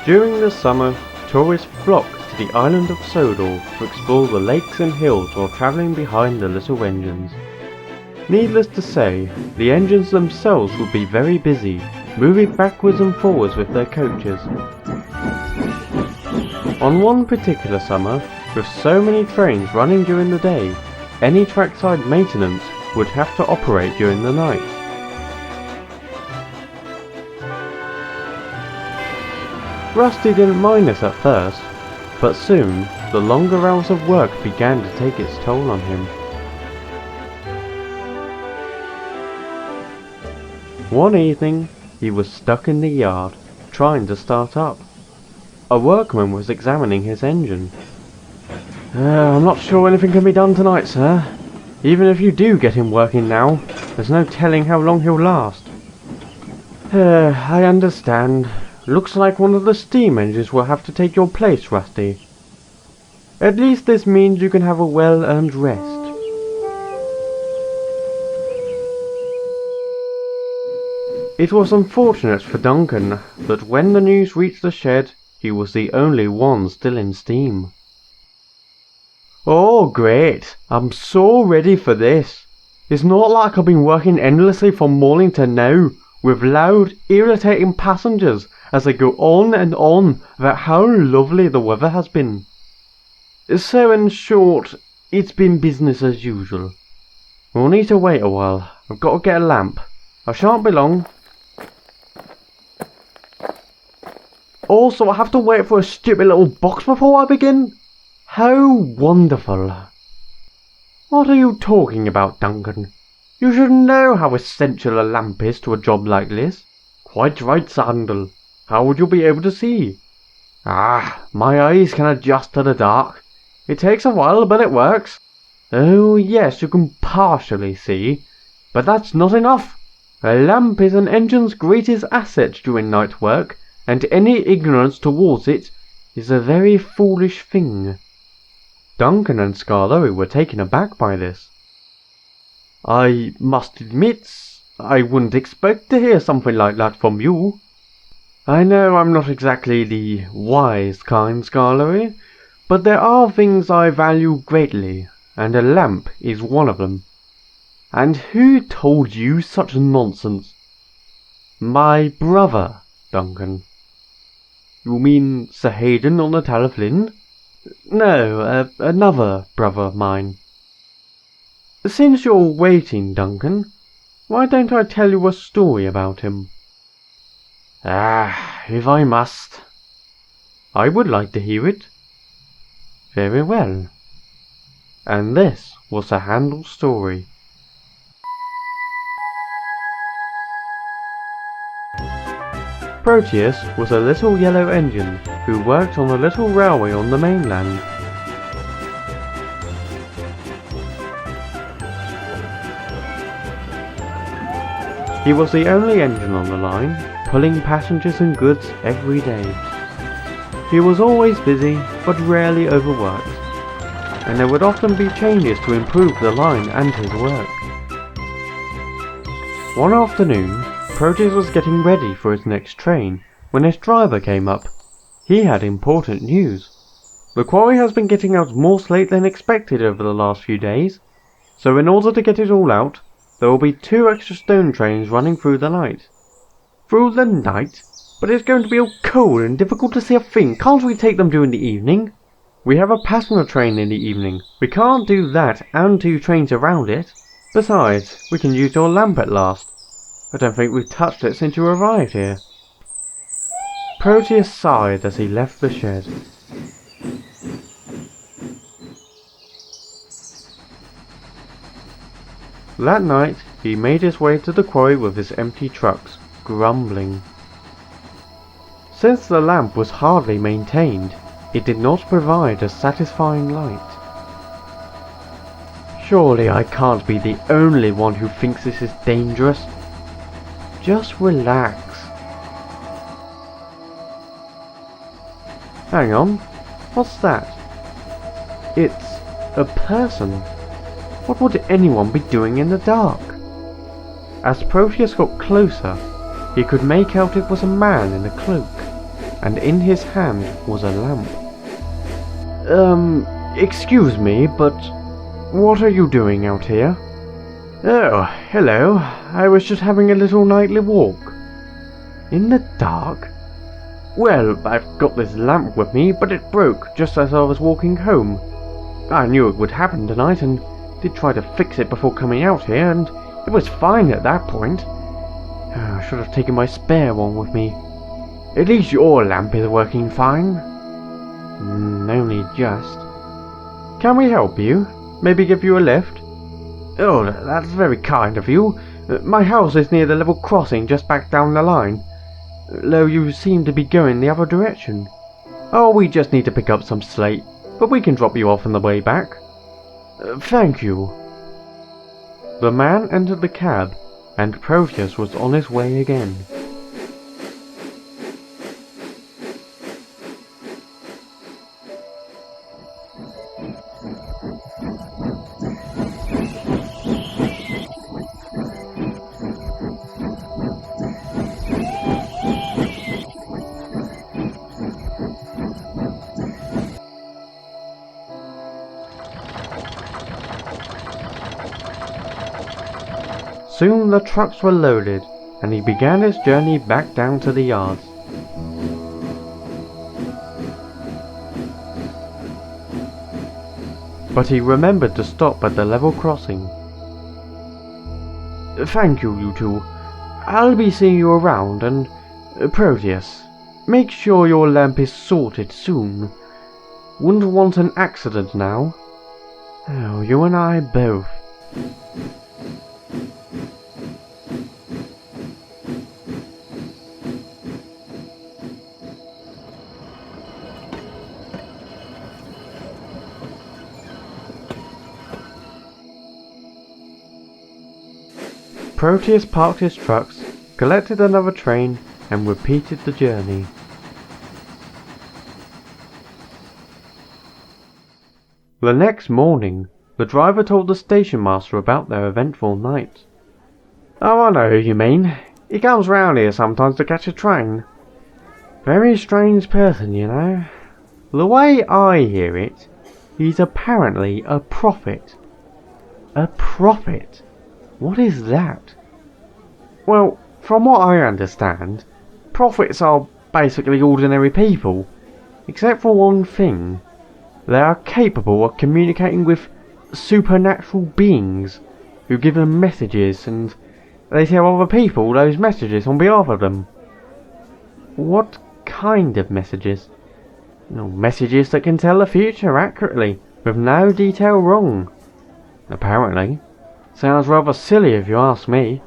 During the summer, tourists flock to the island of Sodor to explore the lakes and hills while travelling behind the little engines. Needless to say, the engines themselves would be very busy, moving backwards and forwards with their coaches. On one particular summer, with so many trains running during the day, any trackside maintenance would have to operate during the night. Rusty didn't mind this at first, but soon the longer hours of work began to take its toll on him. One evening, he was stuck in the yard, trying to start up. A workman was examining his engine. I'm not sure anything can be done tonight, sir. Even if you do get him working now, there's no telling how long he'll last. I understand. Looks like one of the steam engines will have to take your place, Rusty. At least this means you can have a well-earned rest. It was unfortunate for Duncan that when the news reached the shed, he was the only one still in steam. Oh great, I'm so ready for this. It's not like I've been working endlessly from morning to now, with loud, irritating passengers as they go on and on about how lovely the weather has been. So in short, it's been business as usual. We'll need to wait a while. I've got to get a lamp. I shan't be long. Also, I have to wait for a stupid little box before I begin? How wonderful. What are you talking about, Duncan? You should know how essential a lamp is to a job like this. Quite right, Sandal. How would you be able to see? My eyes can adjust to the dark. It takes a while, but it works. Oh yes, you can partially see, but that's not enough. A lamp is an engine's greatest asset during night work, and any ignorance towards it is a very foolish thing. Duncan and Skarloey were taken aback by this. I must admit, I wouldn't expect to hear something like that from you. I know I'm not exactly the wise kind, Skarloey, but there are things I value greatly, and a lamp is one of them. And who told you such nonsense? My brother, Duncan. You mean Sir Hayden on the Taliflin? No, another brother of mine. Since you're waiting, Duncan, why don't I tell you a story about him? If I must. I would like to hear it. Very well. And this was Sir Handel's story. Proteus was a little yellow engine who worked on a little railway on the mainland. He was the only engine on the line, pulling passengers and goods every day. He was always busy, but rarely overworked, and there would often be changes to improve the line and his work. One afternoon, Proteus was getting ready for his next train when his driver came up. He had important news. The quarry has been getting out more slate than expected over the last few days, so in order to get it all out, there will be 2 extra stone trains running through the night. Through the night? But it's going to be all cold and difficult to see a thing. Can't we take them during the evening? We have a passenger train in the evening. We can't do that and 2 trains around it. Besides, we can use your lamp at last. I don't think we've touched it since you arrived here. Proteus sighed as he left the shed. That night, he made his way to the quarry with his empty trucks, grumbling. Since the lamp was hardly maintained, it did not provide a satisfying light. Surely I can't be the only one who thinks this is dangerous. Just relax. Hang on, what's that? It's a person. What would anyone be doing in the dark? As Proteus got closer, he could make out it was a man in a cloak. and in his hand was a lamp. Excuse me, but what are you doing out here? Oh, hello. I was just having a little nightly walk. In the dark? Well, I've got this lamp with me, but it broke just as I was walking home. I knew it would happen tonight and did try to fix it before coming out here, and it was fine at that point. I should have taken my spare one with me. At least your lamp is working fine. Only just. Can we help you? Maybe give you a lift? Oh, that's very kind of you. My house is near the level crossing just back down the line. Though you seem to be going the other direction. Oh, we just need to pick up some slate, but we can drop you off on the way back. Thank you. The man entered the cab, and Proteus was on his way again. Soon the trucks were loaded, and he began his journey back down to the yards. But he remembered to stop at the level crossing. Thank you, you two. I'll be seeing you around, and Proteus, make sure your lamp is sorted soon. Wouldn't want an accident now. Oh, you and I both. Proteus parked his trucks, collected another train, and repeated the journey. The next morning, the driver told the station master about their eventful night. Oh, I know who you mean. He comes round here sometimes to catch a train. Very strange person, you know. The way I hear it, he's apparently a prophet. A prophet? What is that? Well, from what I understand, prophets are basically ordinary people, except for one thing. They are capable of communicating with supernatural beings who give them messages, and they tell other people those messages on behalf of them. What kind of messages? Messages that can tell the future accurately, with no detail wrong. Apparently. Sounds rather silly if you ask me.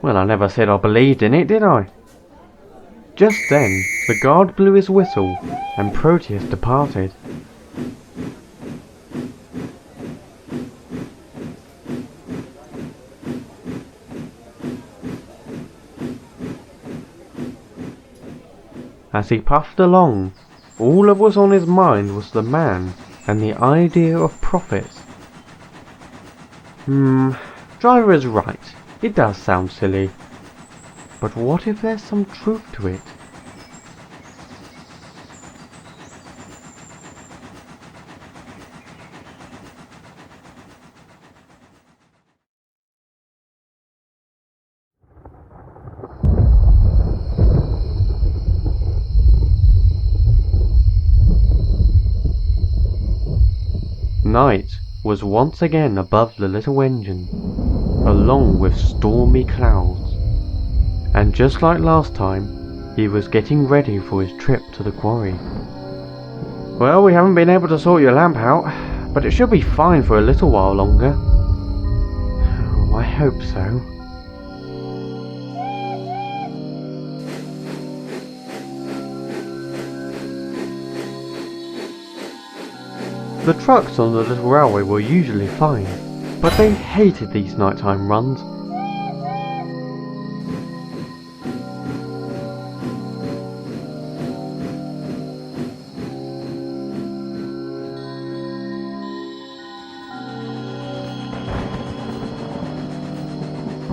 Well, I never said I believed in it, did I? Just then, the guard blew his whistle, and Proteus departed. As he puffed along, all that was on his mind was the man and the idea of prophets. Driver is right. It does sound silly. But what if there's some truth to it? Night was once again above the little engine, along with stormy clouds, and just like last time, he was getting ready for his trip to the quarry. Well, we haven't been able to sort your lamp out, but it should be fine for a little while longer. Oh, I hope so. The trucks on the little railway were usually fine, but they hated these nighttime runs.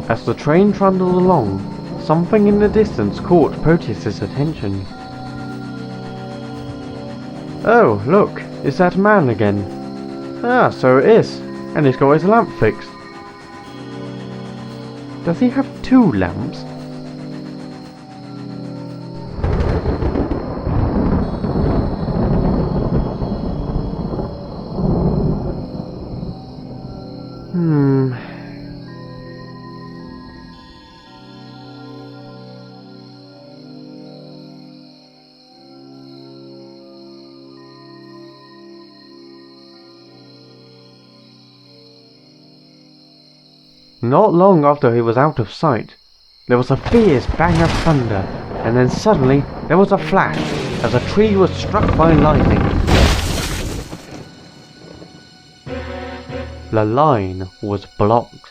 As the train trundled along, something in the distance caught Proteus's attention. Oh, look, it's that man again. Ah, so it is, and he's got his lamp fixed. Does he have 2 lamps? Not long after he was out of sight, there was a fierce bang of thunder, and then suddenly there was a flash as a tree was struck by lightning. The line was blocked.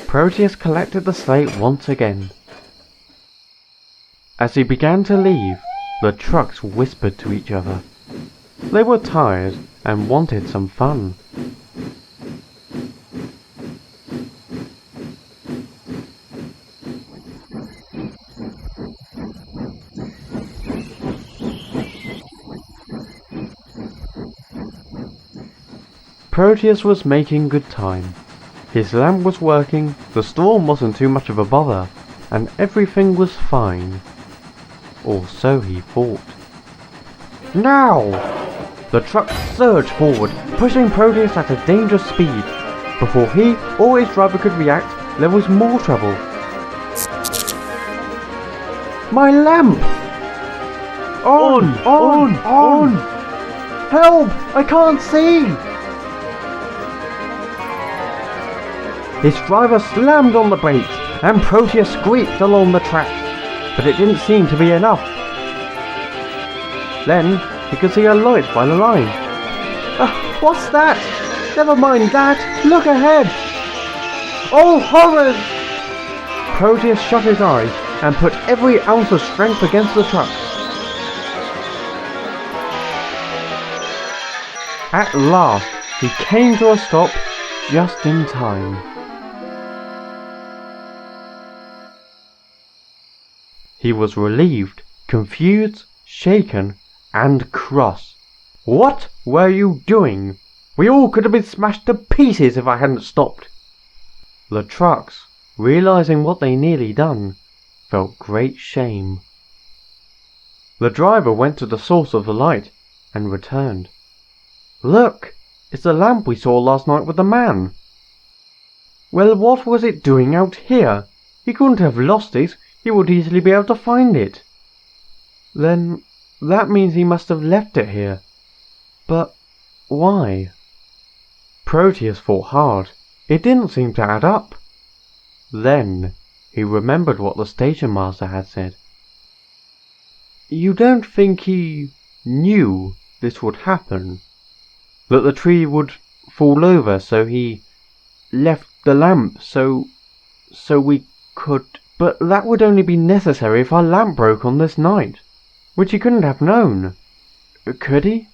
Proteus collected the slate once again. As he began to leave, the trucks whispered to each other. They were tired and wanted some fun. Proteus was making good time. His lamp was working, the storm wasn't too much of a bother, and everything was fine. Or so he thought. Now! The truck surged forward, pushing Proteus at a dangerous speed. Before he or his driver could react, there was more trouble. My lamp! On! Help! I can't see! His driver slammed on the brakes, and Proteus squeaked along the track, but it didn't seem to be enough. Then, he could see a light by the line. What's that? Never mind that, look ahead! Oh, horrors! Proteus shut his eyes and put every ounce of strength against the truck. At last, he came to a stop just in time. He was relieved, confused, shaken, and cross. What were you doing? We all could have been smashed to pieces if I hadn't stopped. The trucks, realizing what they nearly done, felt great shame. The driver went to the source of the light and returned. Look, it's the lamp we saw last night with the man. Well, what was it doing out here? He couldn't have lost it. He would easily be able to find it. Then that means he must have left it here. But why? Proteus thought hard. It didn't seem to add up. Then he remembered what the station master had said. You don't think he knew this would happen? That the tree would fall over, so he left the lamp so we could... But that would only be necessary if our lamp broke on this night, which he couldn't have known. Could he?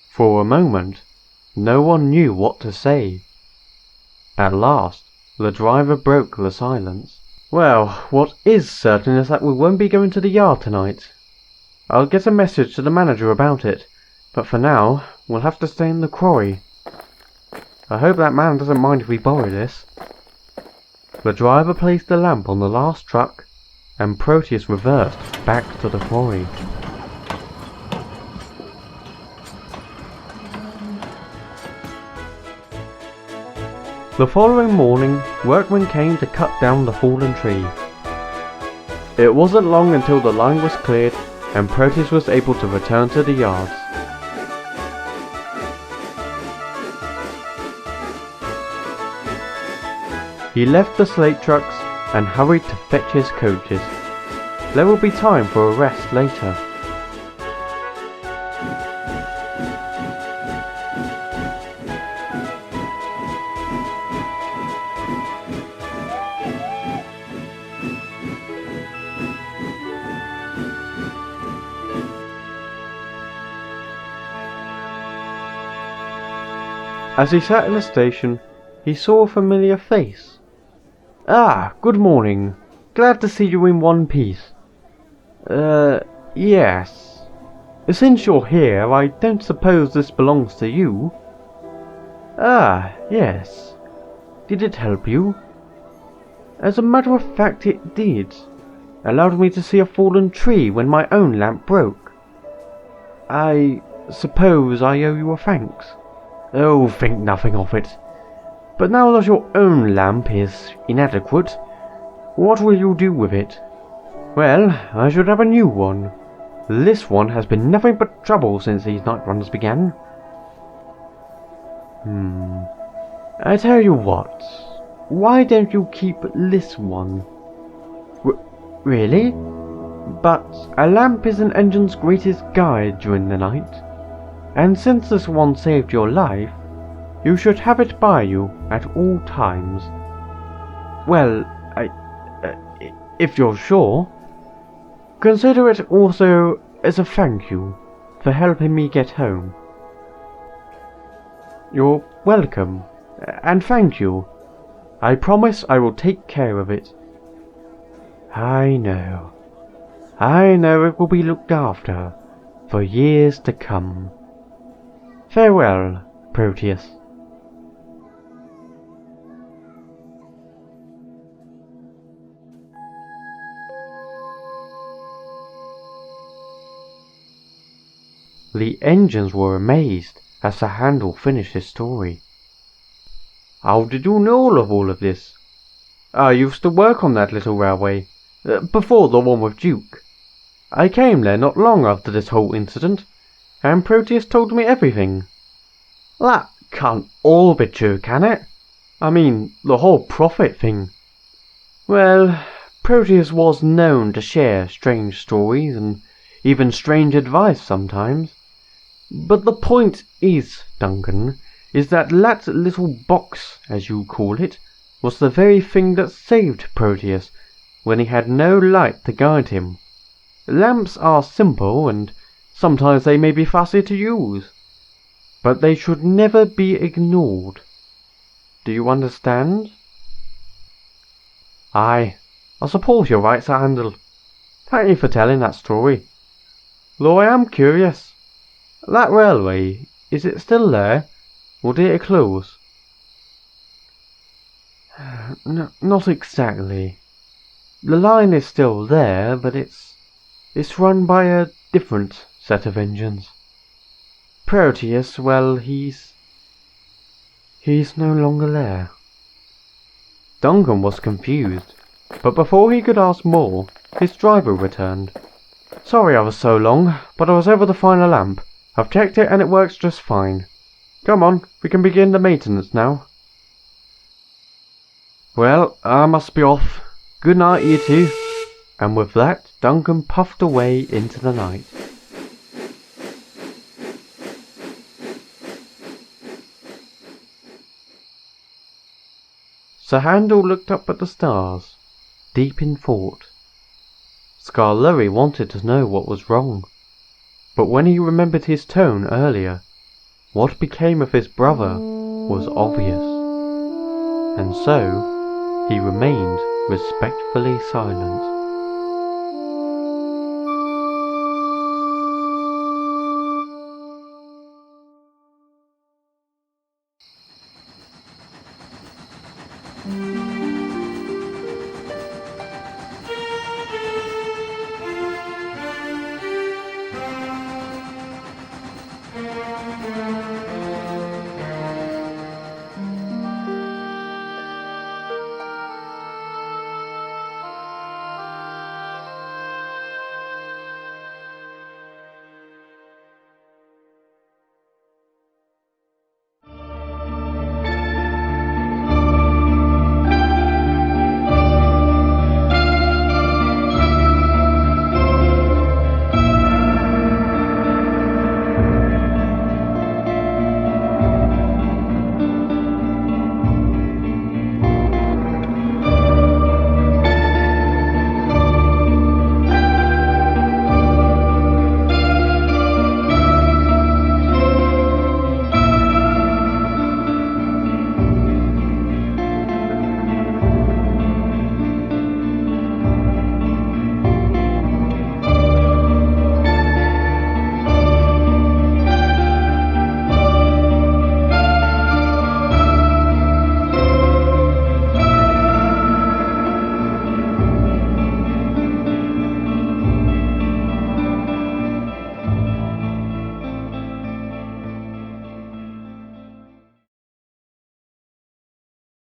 For a moment, no one knew what to say. At last, the driver broke the silence. Well, what is certain is that we won't be going to the yard tonight. I'll get a message to the manager about it, but for now, we'll have to stay in the quarry. I hope that man doesn't mind if we borrow this. The driver placed the lamp on the last truck, and Proteus reversed back to the quarry. The following morning, workmen came to cut down the fallen tree. It wasn't long until the line was cleared, and Proteus was able to return to the yards. He left the slate trucks and hurried to fetch his coaches. There will be time for a rest later. As he sat in the station, he saw a familiar face. Ah, good morning. glad to see you in one piece. Yes. Since you're here, I don't suppose this belongs to you? Ah, yes. Did it help you? As a matter of fact, it did. Allowed me to see a fallen tree when my own lamp broke. I suppose I owe you a thanks. Oh, think nothing of it. But now that your own lamp is inadequate, what will you do with it? Well, I should have a new one. This one has been nothing but trouble since these night runs began. I tell you what, why don't you keep this one? Really? But a lamp is an engine's greatest guide during the night, and since this one saved your life, you should have it by you at all times. Well, if you're sure, consider it also as a thank you for helping me get home. You're welcome, and thank you. I promise I will take care of it. I know it will be looked after for years to come. Farewell, Proteus. The engines were amazed as the handle finished his story. How did you know of all of this? I used to work on that little railway, before the one with Duke. I came there not long after this whole incident, and Proteus told me everything. That can't all be true, can it? I mean, the whole prophet thing. Well, Proteus was known to share strange stories and even strange advice sometimes. But the point is, Duncan, is that little box, as you call it, was the very thing that saved Proteus when he had no light to guide him. Lamps are simple, and sometimes they may be fussy to use, but they should never be ignored. Do you understand? Aye, I suppose you're right, Sir Handel. Thank you for telling that story. Though I am curious. That railway, is it still there, or did it close? Not exactly. The line is still there, but it's run by a different set of engines. Proteus, well, he's no longer there. Duncan was confused, but before he could ask more, his driver returned. Sorry I was so long, but I was over to find a lamp. I've checked it and it works just fine. Come on, we can begin the maintenance now. Well, I must be off. Good night, you two. And with that, Duncan puffed away into the night. Sir Handel looked up at the stars, deep in thought. Skarloey wanted to know what was wrong, but when he remembered his tone earlier, what became of his brother was obvious, and so he remained respectfully silent.